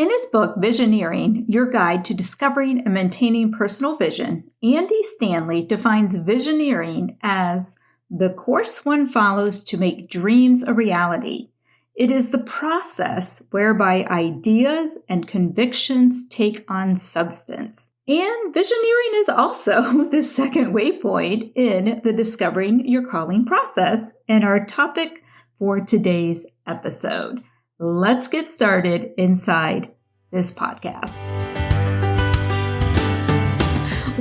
In his book, Visioneering, Your Guide to Discovering and Maintaining Personal Vision, Andy Stanley defines visioneering as the course one follows to make dreams a reality. It is the process whereby ideas and convictions take on substance. And visioneering is also the second waypoint in the Discovering Your Calling process and our topic for today's episode. Let's get started inside this podcast.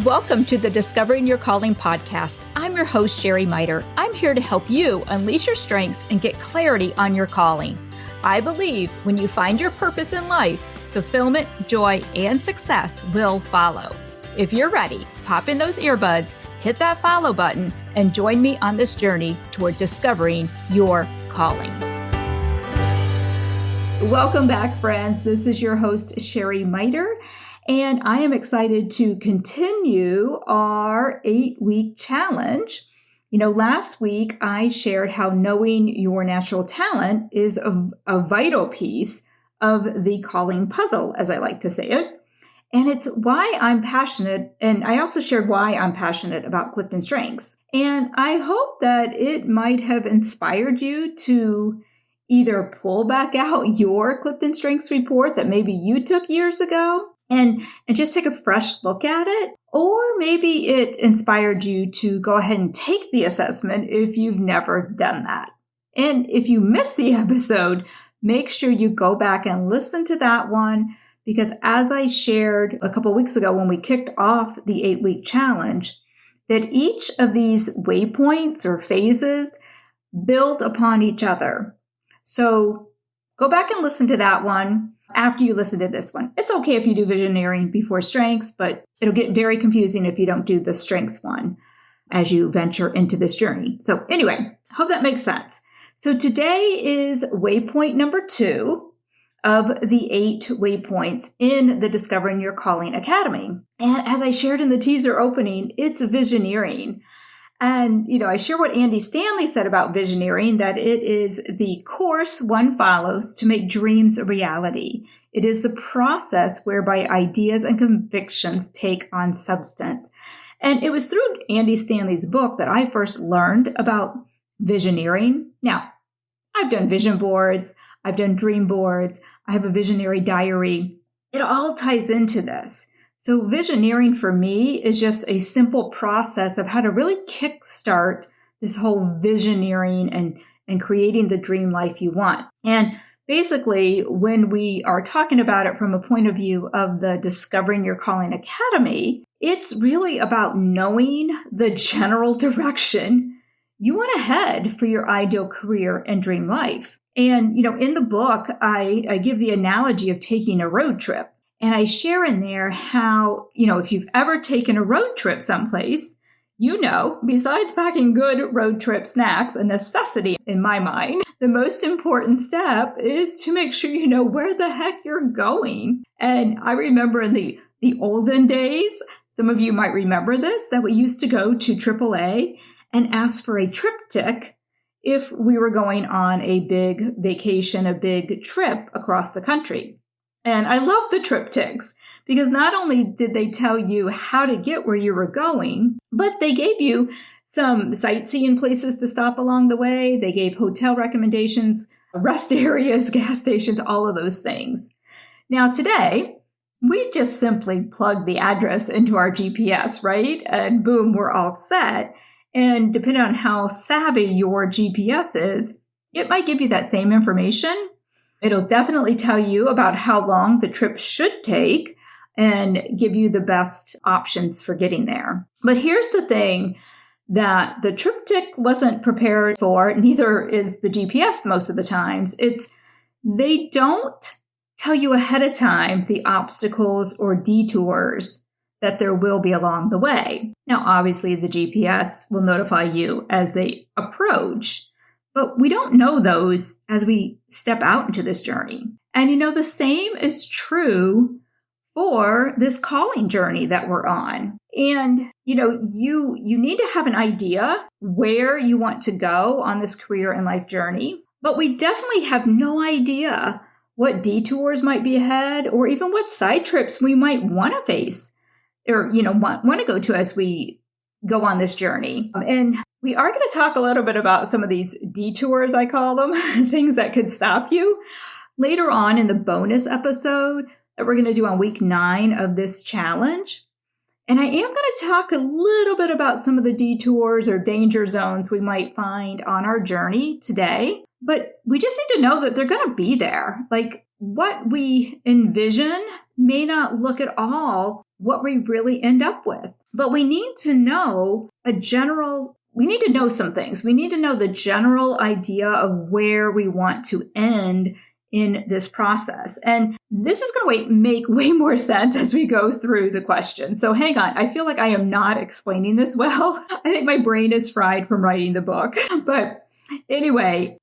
Welcome to the Discovering Your Calling podcast. I'm your host, Sherry Miter. I'm here to help you unleash your strengths and get clarity on your calling. I believe when you find your purpose in life, fulfillment, joy, and success will follow. If you're ready, pop in those earbuds, hit that follow button, and join me on this journey toward discovering your calling. Welcome back, friends. This is your host, Sherry Miter, and I am excited to continue our 8-week challenge. Last week I shared how knowing your natural talent is a vital piece of the calling puzzle, as I like to say it. And it's why I'm passionate. And I also shared why I'm passionate about Clifton Strengths. And I hope that it might have inspired you to either pull back out your Clifton Strengths report that maybe you took years ago and just take a fresh look at it. Or maybe it inspired you to go ahead and take the assessment if you've never done that. And if you missed the episode, make sure you go back and listen to that one, because as I shared a couple weeks ago when we kicked off the 8-week challenge, that each of these waypoints or phases build upon each other. So go back and listen to that one after you listen to this one. It's okay if you do visioneering before strengths, but it'll get very confusing if you don't do the strengths one as you venture into this journey. So anyway, hope that makes sense. So today is waypoint number 2 of the 8 waypoints in the Discovering Your Calling Academy. And as I shared in the teaser opening, it's visioneering. And, I share what Andy Stanley said about visioneering, that it is the course one follows to make dreams a reality. It is the process whereby ideas and convictions take on substance. And it was through Andy Stanley's book that I first learned about visioneering. Now, I've done vision boards, I've done dream boards, I have a visionary diary. It all ties into this. So visioneering for me is just a simple process of how to really kickstart this whole visioneering and creating the dream life you want. And basically, when we are talking about it from a point of view of the Discovering Your Calling Academy, it's really about knowing the general direction you want to head for your ideal career and dream life. And, in the book, I give the analogy of taking a road trip. And I share in there how, if you've ever taken a road trip someplace, besides packing good road trip snacks, a necessity in my mind, the most important step is to make sure you know where the heck you're going. And I remember in the olden days, some of you might remember this, that we used to go to AAA and ask for a triptych if we were going on a big vacation, a big trip across the country. And I love the triptychs because not only did they tell you how to get where you were going, but they gave you some sightseeing places to stop along the way. They gave hotel recommendations, rest areas, gas stations, all of those things. Now today, we just simply plug the address into our GPS, right? And boom, we're all set. And depending on how savvy your GPS is, it might give you that same information. It'll definitely tell you about how long the trip should take and give you the best options for getting there. But here's the thing that the triptych wasn't prepared for, neither is the GPS most of the times. They don't tell you ahead of time the obstacles or detours that there will be along the way. Now, obviously, the GPS will notify you as they approach, but we don't know those as we step out into this journey. And the same is true for this calling journey that we're on. And, you need to have an idea where you want to go on this career and life journey, but we definitely have no idea what detours might be ahead, or even what side trips we might want to face or, want to go to as we go on this journey. And we are going to talk a little bit about some of these detours, I call them, things that could stop you later on in the bonus episode that we're going to do on week 9 of this challenge. And I am going to talk a little bit about some of the detours or danger zones we might find on our journey today. But we just need to know that they're going to be there. Like what we envision may not look at all what we really end up with. But we need to know we need to know some things. We need to know the general idea of where we want to end in this process. And this is going to make way more sense as we go through the question. So hang on. I feel like I am not explaining this well. I think my brain is fried from writing the book. But anyway,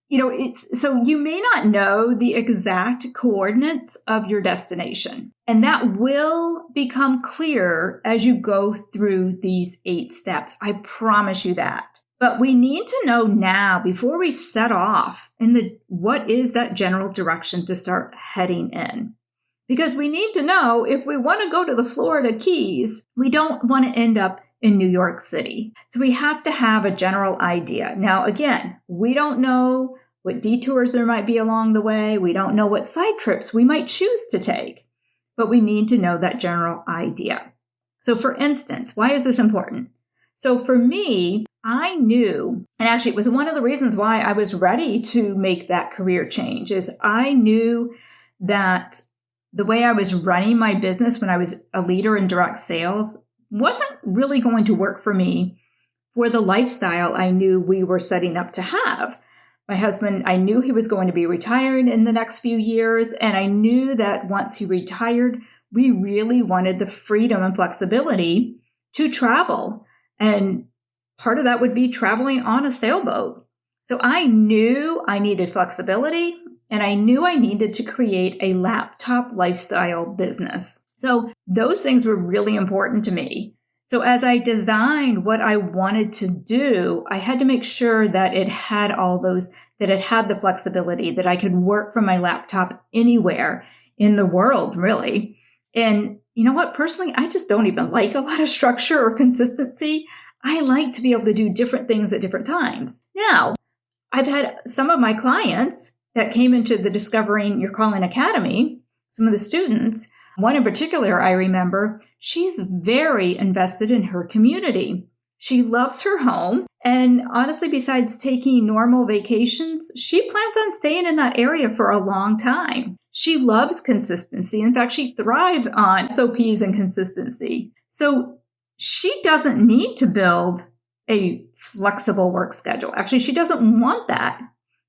so you may not know the exact coordinates of your destination. And that will become clear as you go through these 8 steps. I promise you that. But we need to know now before we set off what is that general direction to start heading in. Because we need to know if we want to go to the Florida Keys, we don't want to end up in New York City. So we have to have a general idea. Now, again, we don't know what detours there might be along the way. We don't know what side trips we might choose to take, but we need to know that general idea. So for instance, why is this important? So for me, I knew, and actually it was one of the reasons why I was ready to make that career change, is I knew that the way I was running my business when I was a leader in direct sales wasn't really going to work for me for the lifestyle I knew we were setting up to have. My husband, I knew he was going to be retired in the next few years, and I knew that once he retired, we really wanted the freedom and flexibility to travel. And part of that would be traveling on a sailboat. So I knew I needed flexibility, and I knew I needed to create a laptop lifestyle business. So those things were really important to me. So as I designed what I wanted to do, I had to make sure that it had that it had the flexibility, that I could work from my laptop anywhere in the world, really. And you know what? Personally, I just don't even like a lot of structure or consistency. I like to be able to do different things at different times. Now, I've had some of my clients that came into the Discovering Your Calling Academy, some of the students. One in particular, I remember, she's very invested in her community. She loves her home. And honestly, besides taking normal vacations, she plans on staying in that area for a long time. She loves consistency. In fact, she thrives on SOPs and consistency. So she doesn't need to build a flexible work schedule. Actually, she doesn't want that.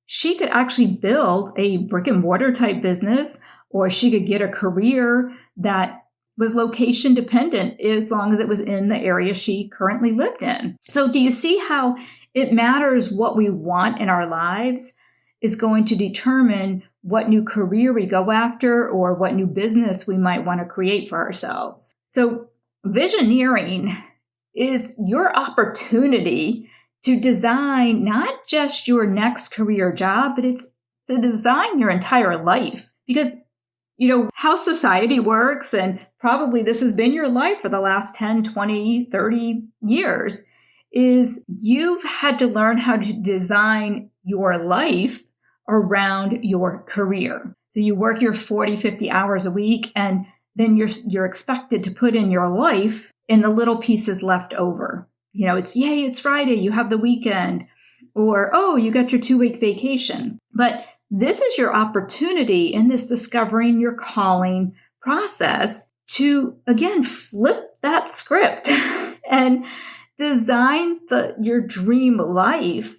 She could actually build a brick and mortar type business, or she could get a career that was location dependent as long as it was in the area she currently lived in. So do you see how it matters what we want in our lives is going to determine what new career we go after or what new business we might want to create for ourselves? So visioneering is your opportunity to design not just your next career job, but it's to design your entire life. Because how society works, and probably this has been your life for the last 10, 20, 30 years, is you've had to learn how to design your life around your career. So you work your 40, 50 hours a week, and then you're expected to put in your life in the little pieces left over. It's, yay, it's Friday, you have the weekend, or, oh, you got your 2-week vacation. But this is your opportunity in this Discovering Your Calling process to, again, flip that script and design your dream life.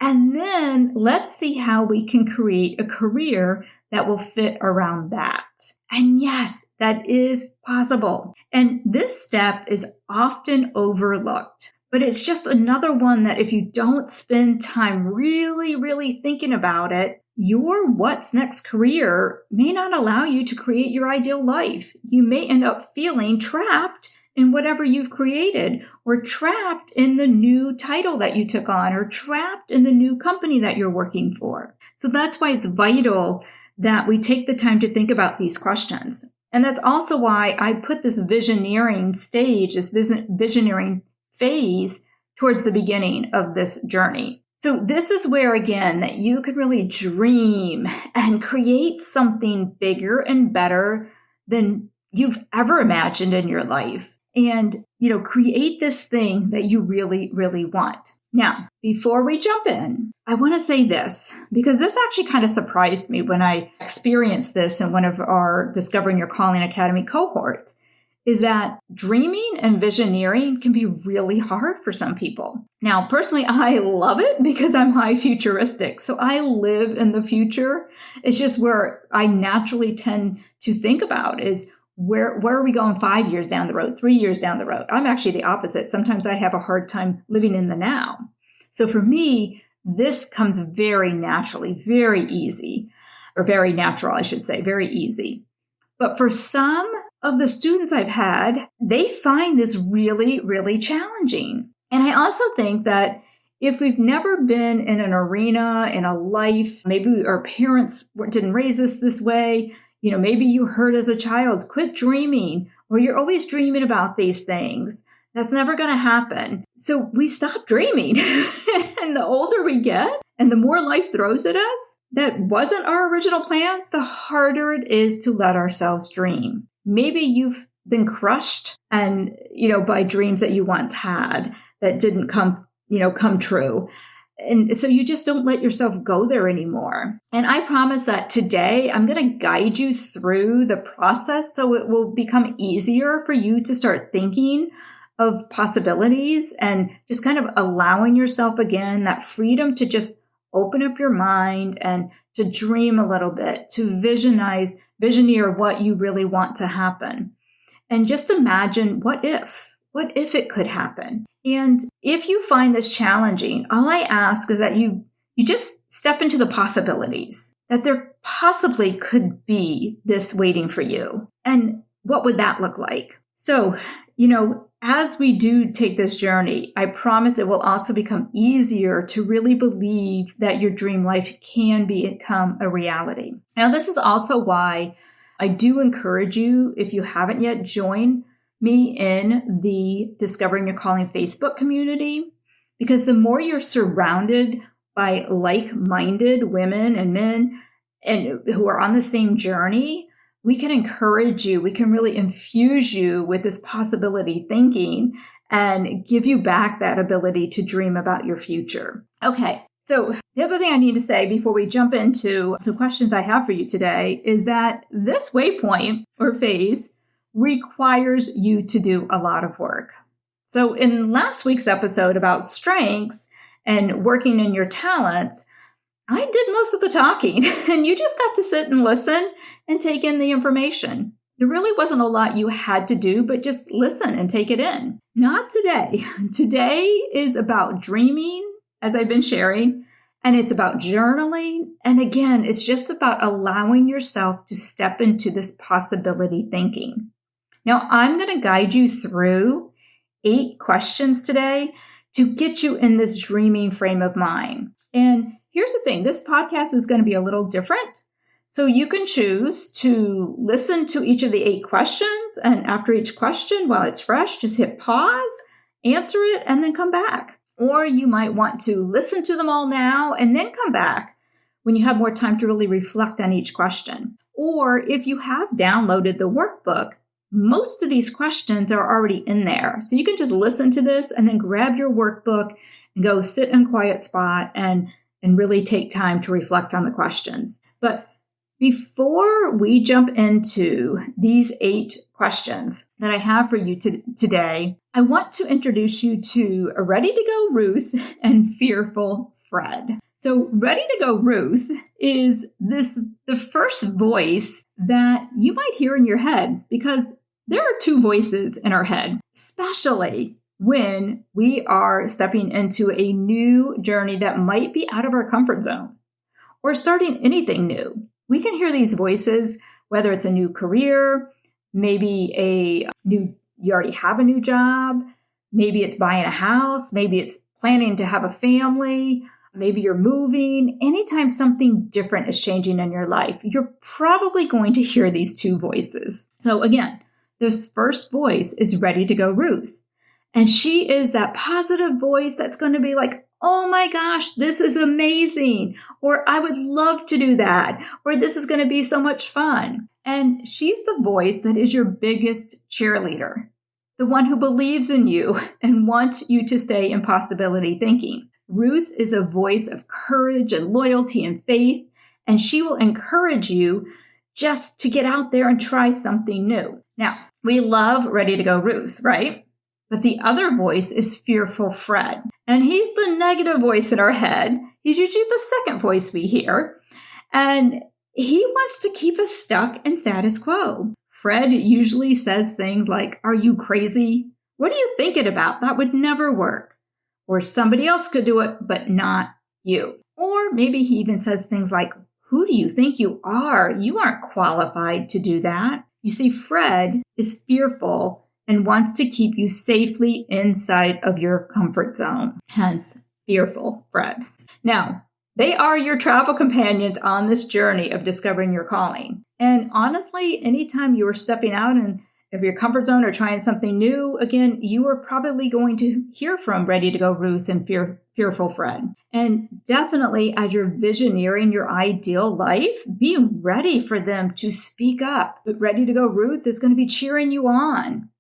And then let's see how we can create a career that will fit around that. And yes, that is possible. And this step is often overlooked, but it's just another one that if you don't spend time really, really thinking about it, your what's next career may not allow you to create your ideal life. You may end up feeling trapped in whatever you've created, or trapped in the new title that you took on, or trapped in the new company that you're working for. So that's why it's vital that we take the time to think about these questions. And that's also why I put this visioneering stage, this visioneering phase towards the beginning of this journey. So this is where, again, that you could really dream and create something bigger and better than you've ever imagined in your life. And, create this thing that you really, really want. Now, before we jump in, I want to say this, because this actually kind of surprised me when I experienced this in one of our Discovering Your Calling Academy cohorts, is that dreaming and visioneering can be really hard for some people. Now, personally, I love it because I'm high futuristic. So I live in the future. It's just where I naturally tend to think about is where are we going 5 years down the road, 3 years down the road? I'm actually the opposite. Sometimes I have a hard time living in the now. So for me, this comes very naturally, very easy, or very natural, I should say, very easy. But for some of the students I've had, they find this really, really challenging. And I also think that if we've never been in an arena, in a life, maybe our parents didn't raise us this way, maybe you heard as a child, quit dreaming, or you're always dreaming about these things. That's never going to happen. So we stop dreaming. And the older we get and the more life throws at us, that wasn't our original plans, the harder it is to let ourselves dream. Maybe you've been crushed and, by dreams that you once had that didn't come true. And so you just don't let yourself go there anymore. And I promise that today I'm going to guide you through the process so it will become easier for you to start thinking of possibilities and just kind of allowing yourself again that freedom to just open up your mind and to dream a little bit, to visioneer what you really want to happen. And just imagine what if it could happen. And if you find this challenging, all I ask is that you just step into the possibilities, that there possibly could be this waiting for you. And what would that look like? So, as we do take this journey, I promise it will also become easier to really believe that your dream life can become a reality. Now, this is also why I do encourage you, if you haven't yet, join me in the Discovering Your Calling Facebook community, because the more you're surrounded by like-minded women and men and who are on the same journey, we can encourage you. We can really infuse you with this possibility thinking and give you back that ability to dream about your future. Okay. So the other thing I need to say before we jump into some questions I have for you today is that this waypoint or phase requires you to do a lot of work. So in last week's episode about strengths and working in your talents, I did most of the talking and you just got to sit and listen and take in the information. There really wasn't a lot you had to do, but just listen and take it in. Not today. Today is about dreaming, as I've been sharing, and it's about journaling. And again, it's just about allowing yourself to step into this possibility thinking. Now, I'm going to guide you through 8 questions today to get you in this dreaming frame of mind. And here's the thing, this podcast is going to be a little different. So you can choose to listen to each of the 8 questions. And after each question, while it's fresh, just hit pause, answer it, and then come back. Or you might want to listen to them all now and then come back when you have more time to really reflect on each question. Or if you have downloaded the workbook, most of these questions are already in there. So you can just listen to this and then grab your workbook and go sit in a quiet spot and really take time to reflect on the questions. But before we jump into these 8 questions that I have for you today, I want to introduce you to a Ready to Go Ruth and Fearful Fred. So Ready to Go Ruth is the first voice that you might hear in your head, because there are 2 voices in our head, especially when we are stepping into a new journey that might be out of our comfort zone or starting anything new. We can hear these voices, whether it's a new career, maybe you already have a new job, maybe it's buying a house, maybe it's planning to have a family, maybe you're moving, anytime something different is changing in your life, you're probably going to hear these two voices. So again, this first voice is ready to go Ruth. And she is that positive voice that's going to be like, oh my gosh, this is amazing. Or I would love to do that. Or this is going to be so much fun. And she's the voice that is your biggest cheerleader, the one who believes in you and wants you to stay in possibility thinking. Ruth is a voice of courage and loyalty and faith, and she will encourage you just to get out there and try something new. Now, we love Ready to Go Ruth, right? But the other voice is Fearful Fred, and he's the negative voice in our head. He's usually the second voice we hear, and he wants to keep us stuck in status quo. Fred usually says things like, "Are you crazy? What are you thinking about? That would never work." Or somebody else could do it, but not you. Or maybe he even says things like, "Who do you think you are? You aren't qualified to do that." You see, Fred is fearful and wants to keep you safely inside of your comfort zone. Hence, Fearful Fred. Now, they are your travel companions on this journey of discovering your calling. And honestly, anytime you are stepping out of your comfort zone or trying something new, again, you are probably going to hear from Ready to Go Ruth and Fearful Fred. And definitely, as you're visioneering your ideal life, be ready for them to speak up. But Ready to Go Ruth is going to be cheering you on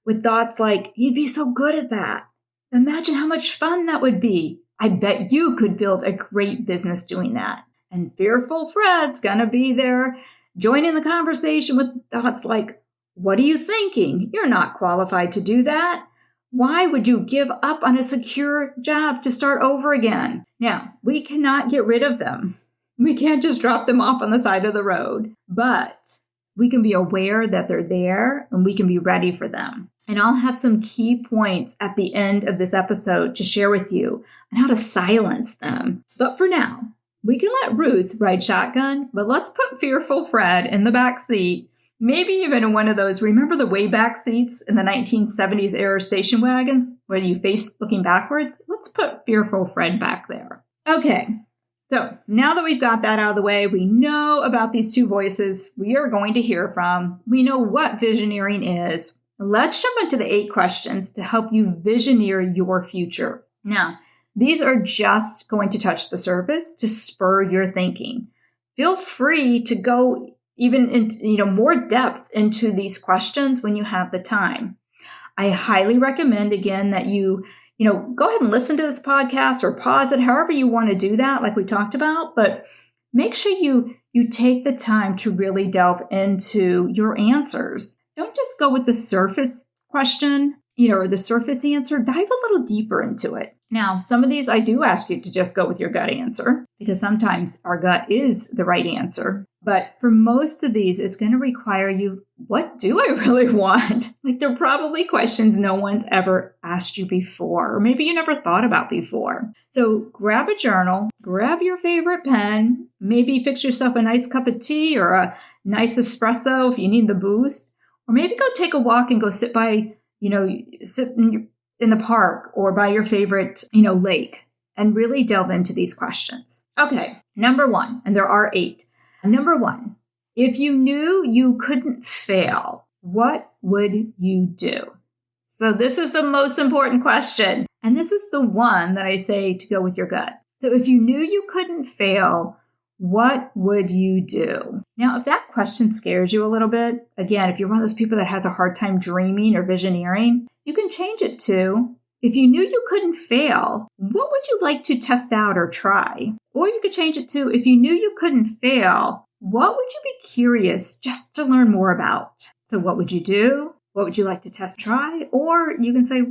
with thoughts like, "You'd be so good at that. Imagine how much fun that would be. I bet you could build a great business doing that." And Fearful Fred's going to be there joining the conversation with thoughts like, "What are you thinking? You're not qualified to do that. Why would you give up on a secure job to start over again?" Now, we cannot get rid of them. We can't just drop them off on the side of the road, but we can be aware that they're there and we can be ready for them. And I'll have some key points at the end of this episode to share with you on how to silence them. But for now, we can let Ruth ride shotgun, but let's put Fearful Fred in the back seat. Maybe even in one of those, remember the way back seats in the 1970s era station wagons where you faced looking backwards? Let's put Fearful Fred back there. Okay, so now that we've got that out of the way, we know about these two voices we are going to hear from. We know what visioneering is. Let's jump into the 8 questions to help you visioneer your future. Now, these are just going to touch the surface to spur your thinking. Feel free to go even in more depth into these questions when you have the time. I highly recommend, again, that you go ahead and listen to this podcast or pause it, however you want to do that, like we talked about, but make sure you take the time to really delve into your answers. Don't just go with the surface question, or the surface answer. Dive a little deeper into it. Now, some of these I do ask you to just go with your gut answer because sometimes our gut is the right answer. But for most of these, it's going to require you, what do I really want? Like they're probably questions no one's ever asked you before, or maybe you never thought about before. So grab a journal, grab your favorite pen, maybe fix yourself a nice cup of tea or a nice espresso if you need the boost, or maybe go take a walk and go sit by, sit in the park or by your favorite, lake and really delve into these questions. Okay, number 1, and there are 8. Number 1, if you knew you couldn't fail, what would you do? So this is the most important question. And this is the one that I say to go with your gut. So if you knew you couldn't fail, what would you do? Now, if that question scares you a little bit, again, if you're one of those people that has a hard time dreaming or visioneering, you can change it to, if you knew you couldn't fail, what would you like to test out or try? Or you could change it to, if you knew you couldn't fail, what would you be curious just to learn more about? So what would you do? What would you like to test, try? Or you can say,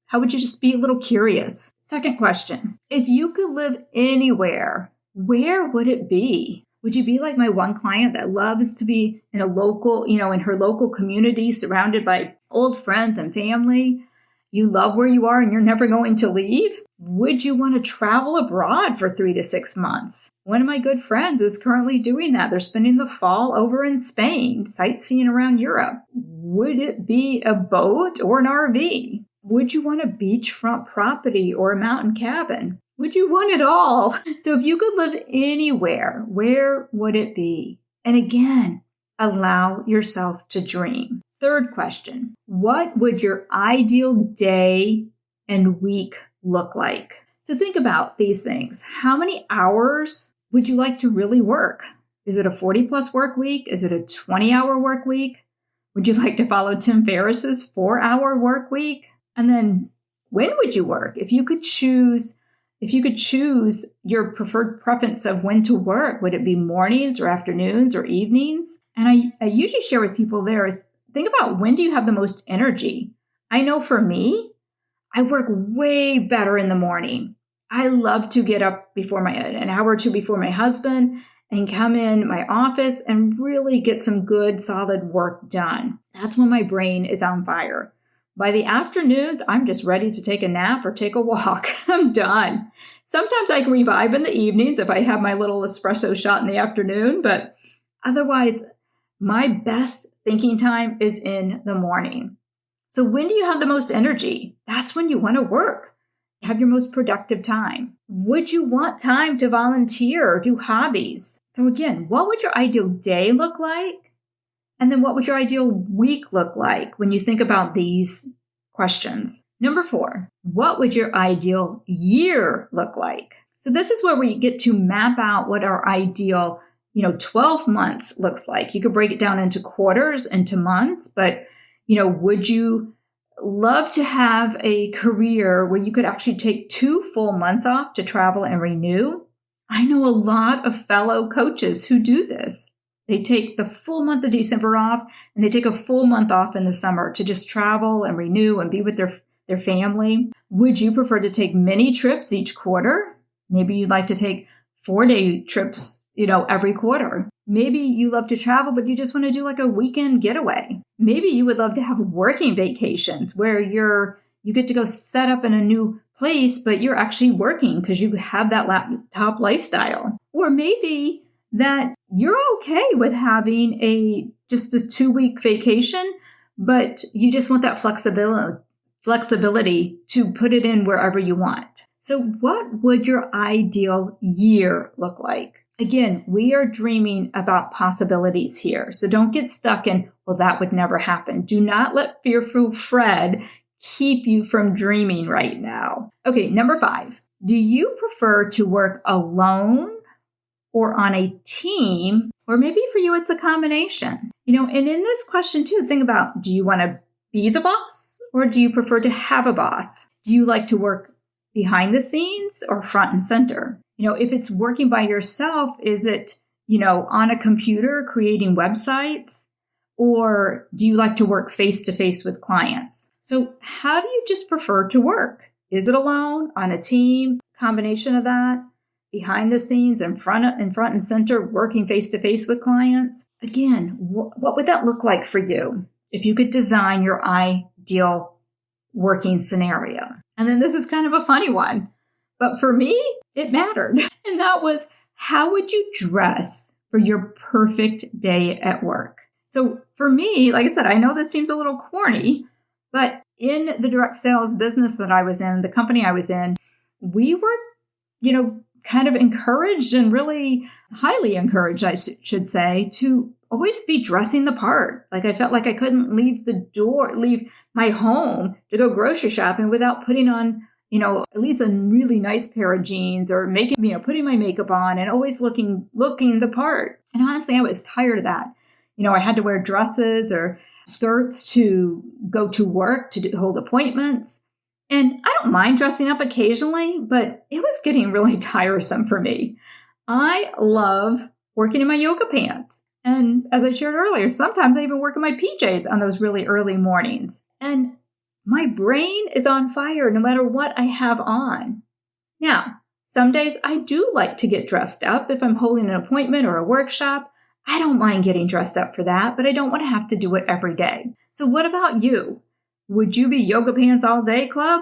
how would you just be a little curious? Second question, if you could live anywhere, where would it be? Would you be like my one client that loves to be in a local, in her local community, surrounded by old friends and family? You love where you are and you're never going to leave? Would you want to travel abroad for 3 to 6 months? One of my good friends is currently doing that. They're spending the fall over in Spain, sightseeing around Europe. Would it be a boat or an RV? Would you want a beachfront property or a mountain cabin? Would you want it all? So if you could live anywhere, where would it be? And again, allow yourself to dream. Third question, what would your ideal day and week look like? So think about these things. How many hours would you like to really work? Is it a 40-plus work week? Is it a 20-hour work week? Would you like to follow Tim Ferriss's 4-hour work week? And then when would you work? If you could choose your preferred preference of when to work, would it be mornings or afternoons or evenings? And I usually share with people there is think about when do you have the most energy? I know for me, I work way better in the morning. I love to get up an hour or two before my husband and come in my office and really get some good, solid work done. That's when my brain is on fire. By the afternoons, I'm just ready to take a nap or take a walk. I'm done. Sometimes I can revive in the evenings if I have my little espresso shot in the afternoon, but otherwise, my best thinking time is in the morning. So when do you have the most energy? That's when you want to work. Have your most productive time. Would you want time to volunteer or do hobbies? So again, what would your ideal day look like? And then what would your ideal week look like when you think about these questions? Number 4, what would your ideal year look like? So this is where we get to map out what our ideal 12 months looks like. You could break it down into quarters, into months, but, would you love to have a career where you could actually take 2 full months off to travel and renew? I know a lot of fellow coaches who do this. They take the full month of December off and they take a full month off in the summer to just travel and renew and be with their family. Would you prefer to take many trips each quarter? Maybe you'd like to take 4-day trips, every quarter. Maybe you love to travel, but you just want to do like a weekend getaway. Maybe you would love to have working vacations where you get to go set up in a new place, but you're actually working because you have that laptop lifestyle. Or maybe that you're okay with having just a 2-week vacation, but you just want that flexibility to put it in wherever you want. So what would your ideal year look like? Again, we are dreaming about possibilities here. So don't get stuck in, well, that would never happen. Do not let fearful Fred keep you from dreaming right now. Okay, number 5. Do you prefer to work alone or on a team? Or maybe for you, it's a combination. And in this question too, think about, do you want to be the boss or do you prefer to have a boss? Do you like to work behind the scenes or front and center? If it's working by yourself, is it, on a computer creating websites? Or do you like to work face-to-face with clients? So how do you just prefer to work? Is it alone, on a team, combination of that, behind the scenes, in front and center, working face-to-face with clients? Again, what would that look like for you if you could design your ideal working scenario? And then this is kind of a funny one, but for me, it mattered. And that was, how would you dress for your perfect day at work? So for me, like I said, I know this seems a little corny, but in the direct sales business that I was in, the company I was in, we were, kind of encouraged and really highly encouraged, I should say, to always be dressing the part. Like I felt like I couldn't leave my home to go grocery shopping without putting on, at least a really nice pair of jeans or putting my makeup on and always looking the part. And honestly, I was tired of that. I had to wear dresses or skirts to go to work, to hold appointments. And I don't mind dressing up occasionally, but it was getting really tiresome for me. I love working in my yoga pants. And as I shared earlier, sometimes I even work in my PJs on those really early mornings. And my brain is on fire no matter what I have on. Now, some days I do like to get dressed up. If I'm holding an appointment or a workshop, I don't mind getting dressed up for that, but I don't want to have to do it every day. So what about you? Would you be yoga pants all day club?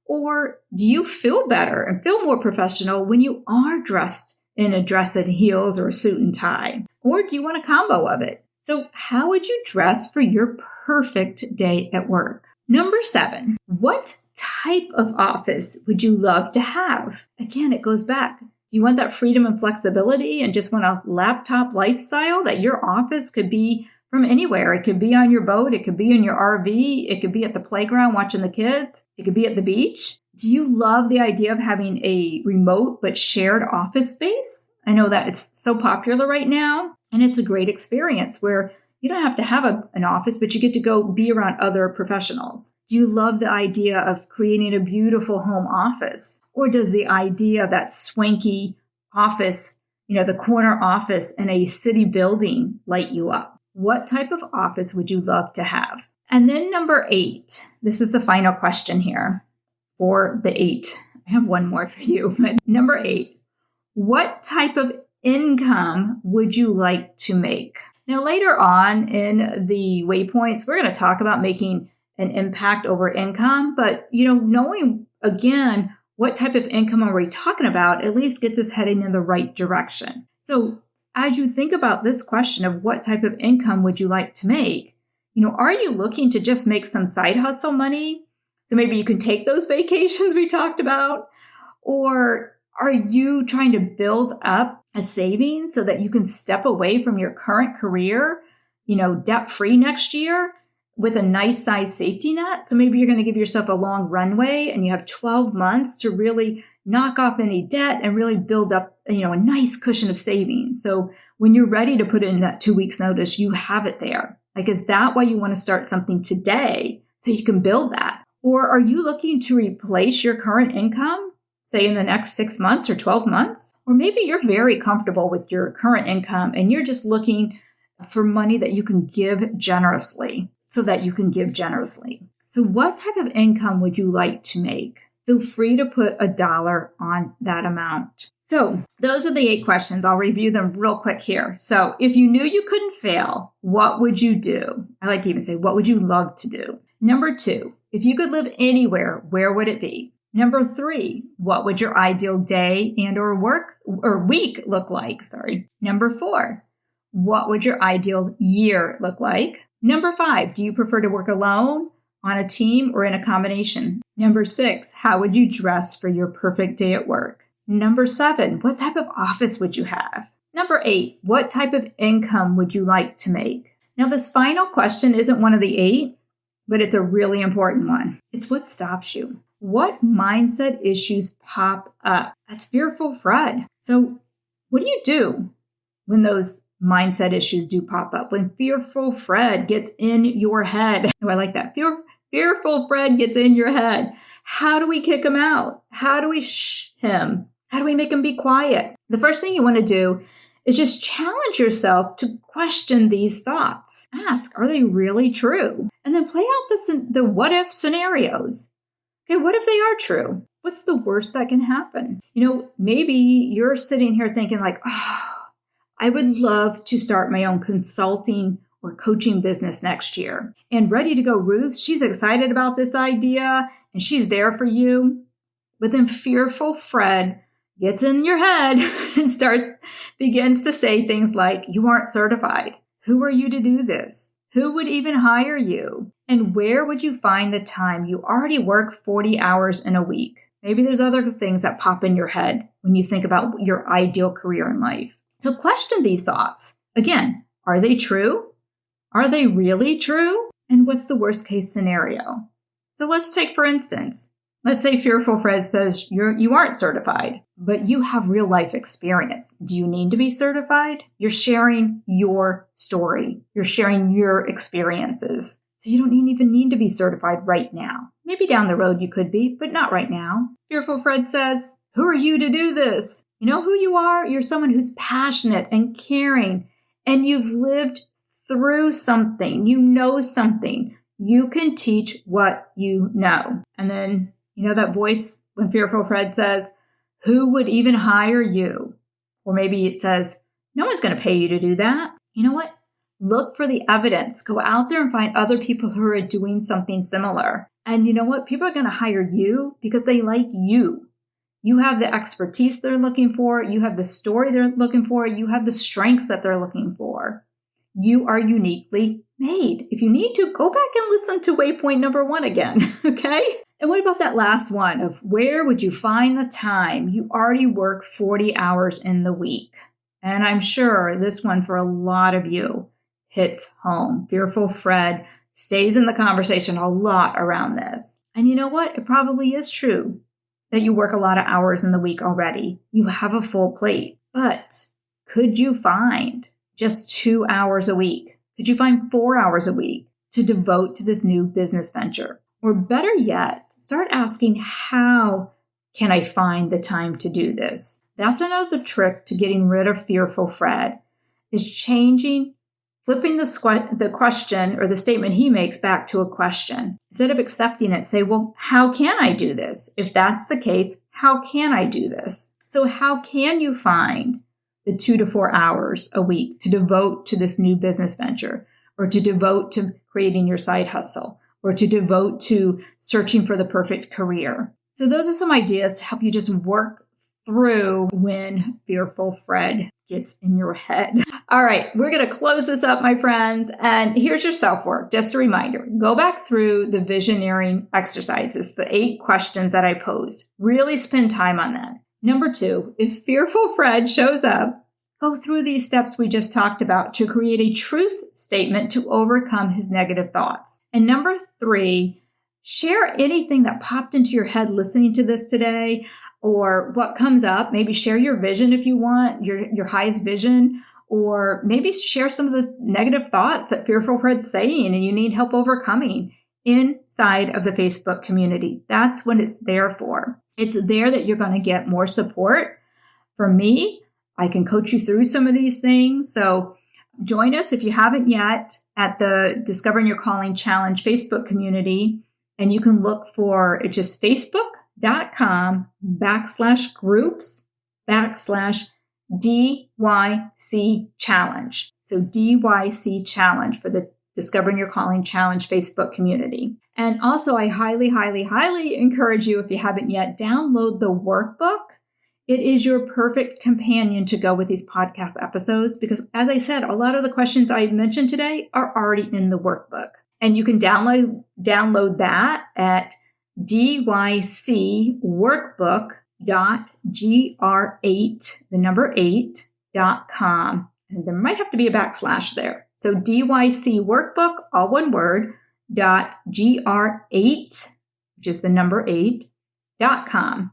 Or do you feel better and feel more professional when you are dressed in a dress and heels or a suit and tie? Or do you want a combo of it? So how would you dress for your perfect day at work? Number 7, what type of office would you love to have? Again, it goes back. You want that freedom and flexibility and just want a laptop lifestyle that your office could be from anywhere. It could be on your boat. It could be in your RV. It could be at the playground watching the kids. It could be at the beach. Do you love the idea of having a remote but shared office space? I know that it's so popular right now, and it's a great experience where you don't have to have an office, but you get to go be around other professionals. Do you love the idea of creating a beautiful home office? Or does the idea of that swanky office, the corner office in a city building light you up? What type of office would you love to have? And then number 8, this is the final question here for the 8. I have one more for you. But number 8, what type of income would you like to make? Now, later on in the waypoints, we're going to talk about making an impact over income. But, knowing, again, what type of income are we talking about at least gets us heading in the right direction. So as you think about this question of what type of income would you like to make, are you looking to just make some side hustle money? So maybe you can take those vacations we talked about, or are you trying to build up a savings so that you can step away from your current career, debt-free next year with a nice size safety net? So maybe you're going to give yourself a long runway and you have 12 months to really knock off any debt and really build up, a nice cushion of savings. So when you're ready to put in that 2 weeks notice, you have it there. Is that why you want to start something today so you can build that? Or are you looking to replace your current income, say in the next 6 months or 12 months? Or maybe you're very comfortable with your current income and you're just looking for money that you can give generously so that you can give generously. So what type of income would you like to make? Feel free to put $1 on that amount. So those are the 8 questions. I'll review them real quick here. So if you knew you couldn't fail, what would you do? I like to even say, what would you love to do? Number 2, if you could live anywhere, where would it be? Number 3, what would your ideal day and or week look like? Number 4, what would your ideal year look like? Number 5, do you prefer to work alone, on a team, or in a combination? Number 6, how would you dress for your perfect day at work? Number 7, what type of office would you have? Number 8, what type of income would you like to make? Now, this final question isn't one of the 8, but it's a really important one. It's what stops you. What mindset issues pop up? That's fearful Fred. So what do you do when those mindset issues do pop up? When fearful Fred gets in your head. Oh, I like that. Fearful Fred gets in your head. How do we kick him out? How do we shh him? How do we make him be quiet? The first thing you want to do is just challenge yourself to question these thoughts. Ask, are they really true? And then play out the what if scenarios. Okay, what if they are true? What's the worst that can happen? Maybe you're sitting here thinking I would love to start my own consulting or coaching business next year. And ready to go, Ruth, she's excited about this idea and she's there for you. But then fearful Fred gets in your head and begins to say things like, you aren't certified. Who are you to do this? Who would even hire you? And where would you find the time? You already work 40 hours in a week. Maybe there's other things that pop in your head when you think about your ideal career in life. So question these thoughts. Again, are they true? Are they really true? And what's the worst case scenario? So let's take, for instance, let's say fearful Fred says you aren't certified, but you have real life experience. Do you need to be certified? You're sharing your story. You're sharing your experiences. So you don't even need to be certified right now. Maybe down the road you could be, but not right now. Fearful Fred says, who are you to do this? You know who you are? You're someone who's passionate and caring, and you've lived through something. You know something. You can teach what you know. And then, that voice when fearful Fred says, who would even hire you? Or maybe it says, no one's going to pay you to do that. You know what? Look for the evidence. Go out there and find other people who are doing something similar. And you know what? People are going to hire you because they like you. You have the expertise they're looking for. You have the story they're looking for. You have the strengths that they're looking for. You are uniquely made. If you need to, go back and listen to Waypoint number 1 again, okay? And what about that last one of where would you find the time? You already work 40 hours in the week. And I'm sure this one for a lot of you hits home. Fearful Fred stays in the conversation a lot around this. And you know what? It probably is true that you work a lot of hours in the week already. You have a full plate. But could you find just 2 hours a week? Could you find 4 hours a week to devote to this new business venture? Or better yet, start asking, how can I find the time to do this? That's another trick to getting rid of Fearful Fred, is flipping the question or the statement he makes back to a question. Instead of accepting it, say, well, how can I do this? If that's the case, how can I do this? So how can you find the 2 to 4 hours a week to devote to this new business venture, or to devote to creating your side hustle, or to devote to searching for the perfect career? So those are some ideas to help you just work through when Fearful Fred gets in your head. All right, we're going to close this up, my friends. And here's your self-work. Just a reminder, go back through the Visioneering exercises, the 8 questions that I posed. Really spend time on that. Number 2, if Fearful Fred shows up, go through these steps we just talked about to create a truth statement to overcome his negative thoughts. And number 3, share anything that popped into your head listening to this today, or what comes up. Maybe share your vision if you want, your highest vision, or maybe share some of the negative thoughts that Fearful Fred's saying and you need help overcoming inside of the Facebook community. That's what it's there for. It's there that you're going to get more support. For me, I can coach you through some of these things. So join us if you haven't yet at the Discovering Your Calling Challenge Facebook community. And you can look for, it's just facebook.com/groups/DYC Challenge. So DYC Challenge for the Discovering Your Calling Challenge Facebook community. And also, I highly, highly, highly encourage you, if you haven't yet, download the workbook. It is your perfect companion to go with these podcast episodes because, as I said, a lot of the questions I mentioned today are already in the workbook. And you can download that at dycworkbook.gr8.com. And there might have to be a backslash there. So DYC workbook, all one word, .gr8, which is the number 8.com.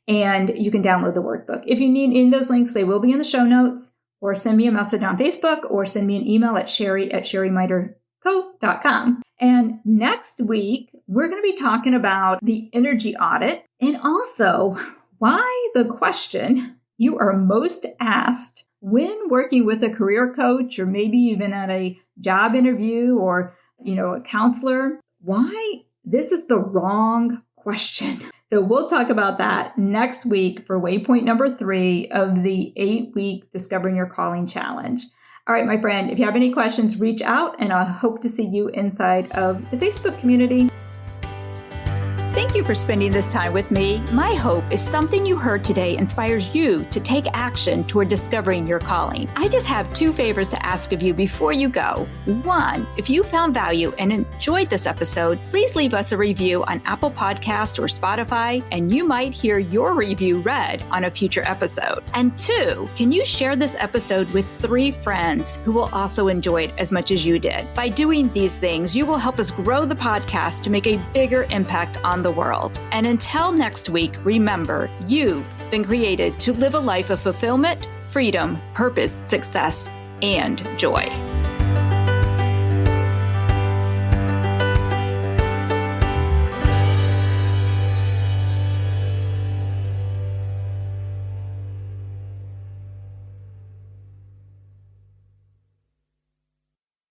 And you can download the workbook. If you need any of those links, they will be in the show notes, or send me a message on Facebook, or send me an email at sherry@sherrymiterco.com. And next week, we're going to be talking about the energy audit, and also why the question you are most asked when working with a career coach, or maybe even at a job interview, or, a counselor, why this is the wrong question. So we'll talk about that next week for Waypoint number 3 of the 8-week Discovering Your Calling Challenge. All right, my friend, if you have any questions, reach out, and I hope to see you inside of the Facebook community. Thank you for spending this time with me. My hope is something you heard today inspires you to take action toward discovering your calling. I just have 2 favors to ask of you before you go. 1, if you found value and enjoyed this episode, please leave us a review on Apple Podcasts or Spotify, and you might hear your review read on a future episode. And 2, can you share this episode with 3 friends who will also enjoy it as much as you did? By doing these things, you will help us grow the podcast to make a bigger impact on the world. And until next week, remember, you've been created to live a life of fulfillment, freedom, purpose, success, and joy.